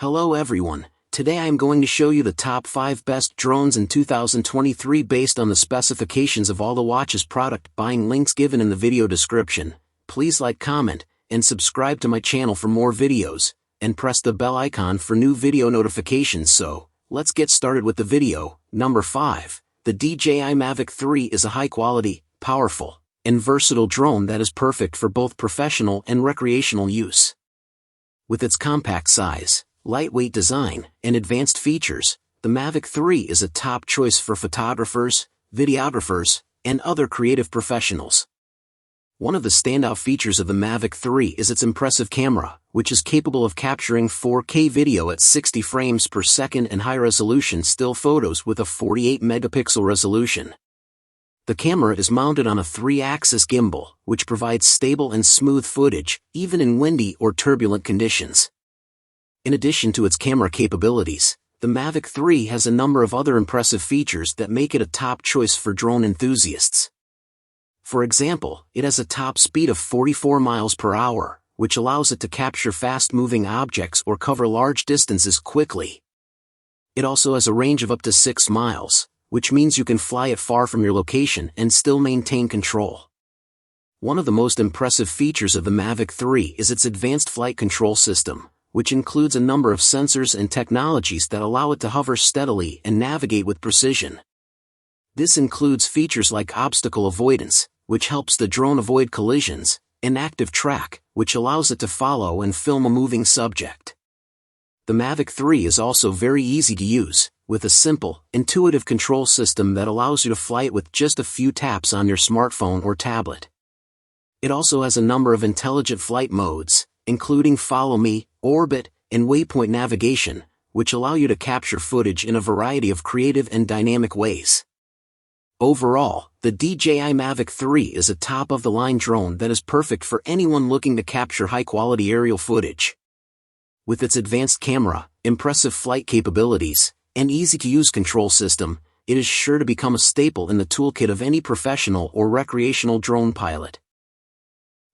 Hello everyone, today I am going to show you the top 5 best drones in 2023 based on the specifications of all the watches product buying links given in the video description. Please like, comment, and subscribe to my channel for more videos, and press the bell icon for new video notifications. So, let's get started with the video. Number 5. The DJI Mavic 3 is a high-quality, powerful, and versatile drone that is perfect for both professional and recreational use. With its compact size, lightweight design, and advanced features, the Mavic 3 is a top choice for photographers, videographers, and other creative professionals. One of the standout features of the Mavic 3 is its impressive camera, which is capable of capturing 4K video at 60 frames per second and high-resolution still photos with a 48-megapixel resolution. The camera is mounted on a 3-axis gimbal, which provides stable and smooth footage, even in windy or turbulent conditions. In addition to its camera capabilities, the Mavic 3 has a number of other impressive features that make it a top choice for drone enthusiasts. For example, it has a top speed of 44 miles per hour, which allows it to capture fast-moving objects or cover large distances quickly. It also has a range of up to 6 miles, which means you can fly it far from your location and still maintain control. One of the most impressive features of the Mavic 3 is its advanced flight control system, which includes a number of sensors and technologies that allow it to hover steadily and navigate with precision. This includes features like obstacle avoidance, which helps the drone avoid collisions, and active track, which allows it to follow and film a moving subject. The Mavic 3 is also very easy to use, with a simple, intuitive control system that allows you to fly it with just a few taps on your smartphone or tablet. It also has a number of intelligent flight modes, including Follow Me, Orbit, and Waypoint navigation, which allow you to capture footage in a variety of creative and dynamic ways. Overall, the DJI Mavic 3 is a top-of-the-line drone that is perfect for anyone looking to capture high-quality aerial footage. With its advanced camera, impressive flight capabilities, and easy-to-use control system, it is sure to become a staple in the toolkit of any professional or recreational drone pilot.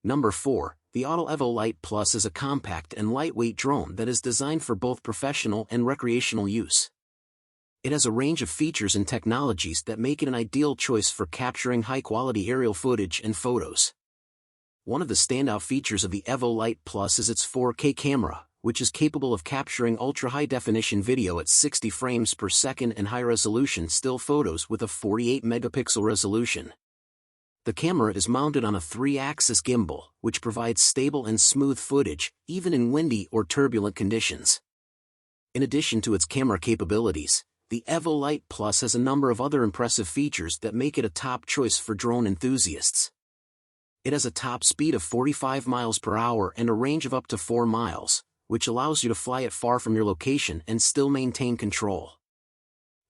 Number 4. The Autel Evo Lite Plus is a compact and lightweight drone that is designed for both professional and recreational use. It has a range of features and technologies that make it an ideal choice for capturing high-quality aerial footage and photos. One of the standout features of the Evo Lite Plus is its 4K camera, which is capable of capturing ultra-high-definition video at 60 frames per second and high-resolution still photos with a 48-megapixel resolution. The camera is mounted on a 3-axis gimbal, which provides stable and smooth footage, even in windy or turbulent conditions. In addition to its camera capabilities, the Evo Lite Plus has a number of other impressive features that make it a top choice for drone enthusiasts. It has a top speed of 45 miles per hour and a range of up to 4 miles, which allows you to fly it far from your location and still maintain control.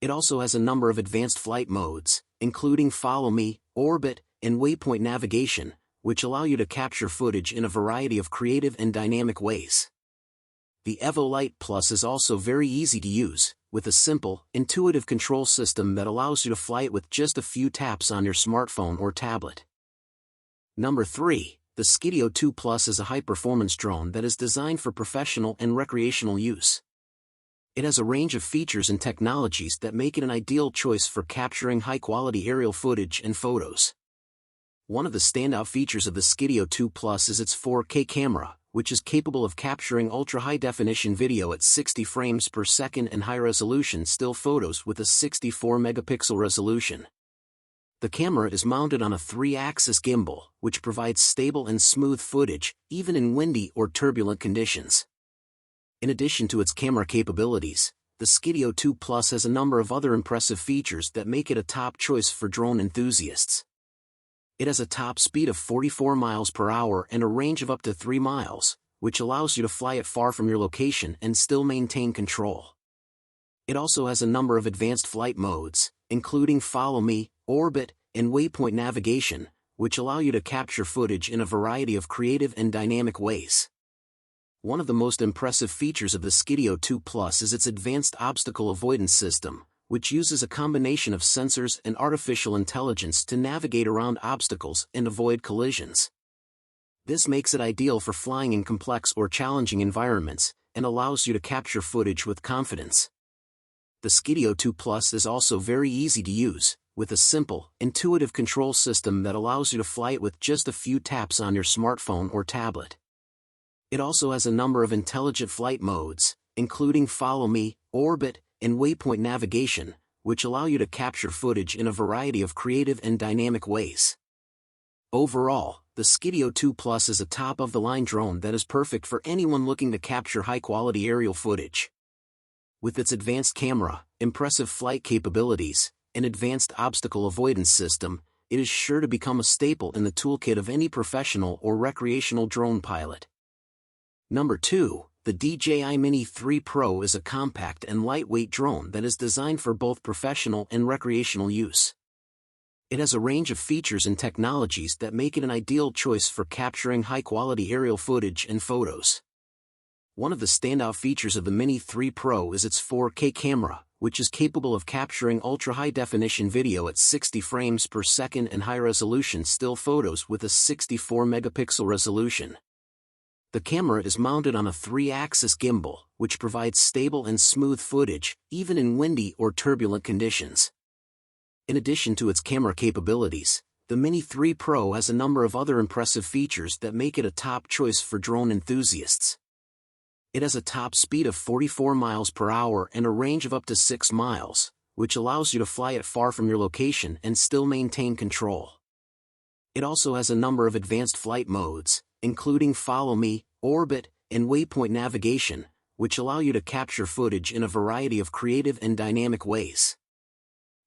It also has a number of advanced flight modes, including Follow Me, Orbit, and Waypoint navigation, which allow you to capture footage in a variety of creative and dynamic ways. The Evo Lite Plus is also very easy to use, with a simple, intuitive control system that allows you to fly it with just a few taps on your smartphone or tablet. Number 3. The Skydio 2 Plus is a high-performance drone that is designed for professional and recreational use. It has a range of features and technologies that make it an ideal choice for capturing high-quality aerial footage and photos. One of the standout features of the Skydio 2 Plus is its 4K camera, which is capable of capturing ultra-high-definition video at 60 frames per second and high-resolution still photos with a 64-megapixel resolution. The camera is mounted on a 3-axis gimbal, which provides stable and smooth footage, even in windy or turbulent conditions. In addition to its camera capabilities, the Skydio 2 Plus has a number of other impressive features that make it a top choice for drone enthusiasts. It has a top speed of 44 miles per hour and a range of up to 3 miles, which allows you to fly it far from your location and still maintain control. It also has a number of advanced flight modes, including Follow Me, Orbit, and Waypoint navigation, which allow you to capture footage in a variety of creative and dynamic ways. One of the most impressive features of the Skydio 2 Plus is its advanced obstacle avoidance system, which uses a combination of sensors and artificial intelligence to navigate around obstacles and avoid collisions. This makes it ideal for flying in complex or challenging environments, and allows you to capture footage with confidence. The Skidio 2 Plus is also very easy to use, with a simple, intuitive control system that allows you to fly it with just a few taps on your smartphone or tablet. It also has a number of intelligent flight modes, including Follow Me, Orbit, and Waypoint navigation, which allow you to capture footage in a variety of creative and dynamic ways. Overall, the Skidio 2 Plus is a top-of-the-line drone that is perfect for anyone looking to capture high-quality aerial footage. With its advanced camera, impressive flight capabilities, and advanced obstacle avoidance system, it is sure to become a staple in the toolkit of any professional or recreational drone pilot. Number 2, the DJI Mini 3 Pro is a compact and lightweight drone that is designed for both professional and recreational use. It has a range of features and technologies that make it an ideal choice for capturing high-quality aerial footage and photos. One of the standout features of the Mini 3 Pro is its 4K camera, which is capable of capturing ultra-high-definition video at 60 frames per second and high-resolution still photos with a 64-megapixel resolution. The camera is mounted on a 3-axis gimbal, which provides stable and smooth footage, even in windy or turbulent conditions. In addition to its camera capabilities, the Mini 3 Pro has a number of other impressive features that make it a top choice for drone enthusiasts. It has a top speed of 44 miles per hour and a range of up to 6 miles, which allows you to fly it far from your location and still maintain control. It also has a number of advanced flight modes, including Follow Me, Orbit, and Waypoint navigation, which allow you to capture footage in a variety of creative and dynamic ways.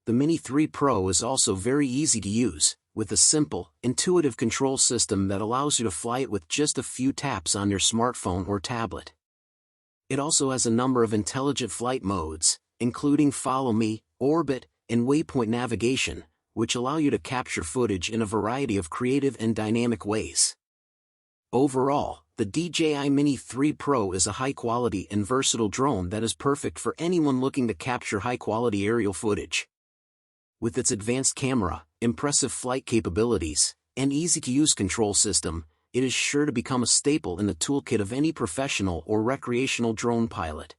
The Mini 3 Pro is also very easy to use, with a simple, intuitive control system that allows you to fly it with just a few taps on your smartphone or tablet. It also has a number of intelligent flight modes, including Follow Me, Orbit, and Waypoint navigation, which allow you to capture footage in a variety of creative and dynamic ways. Overall, the DJI Mini 3 Pro is a high-quality and versatile drone that is perfect for anyone looking to capture high-quality aerial footage. With its advanced camera, impressive flight capabilities, and easy-to-use control system, it is sure to become a staple in the toolkit of any professional or recreational drone pilot.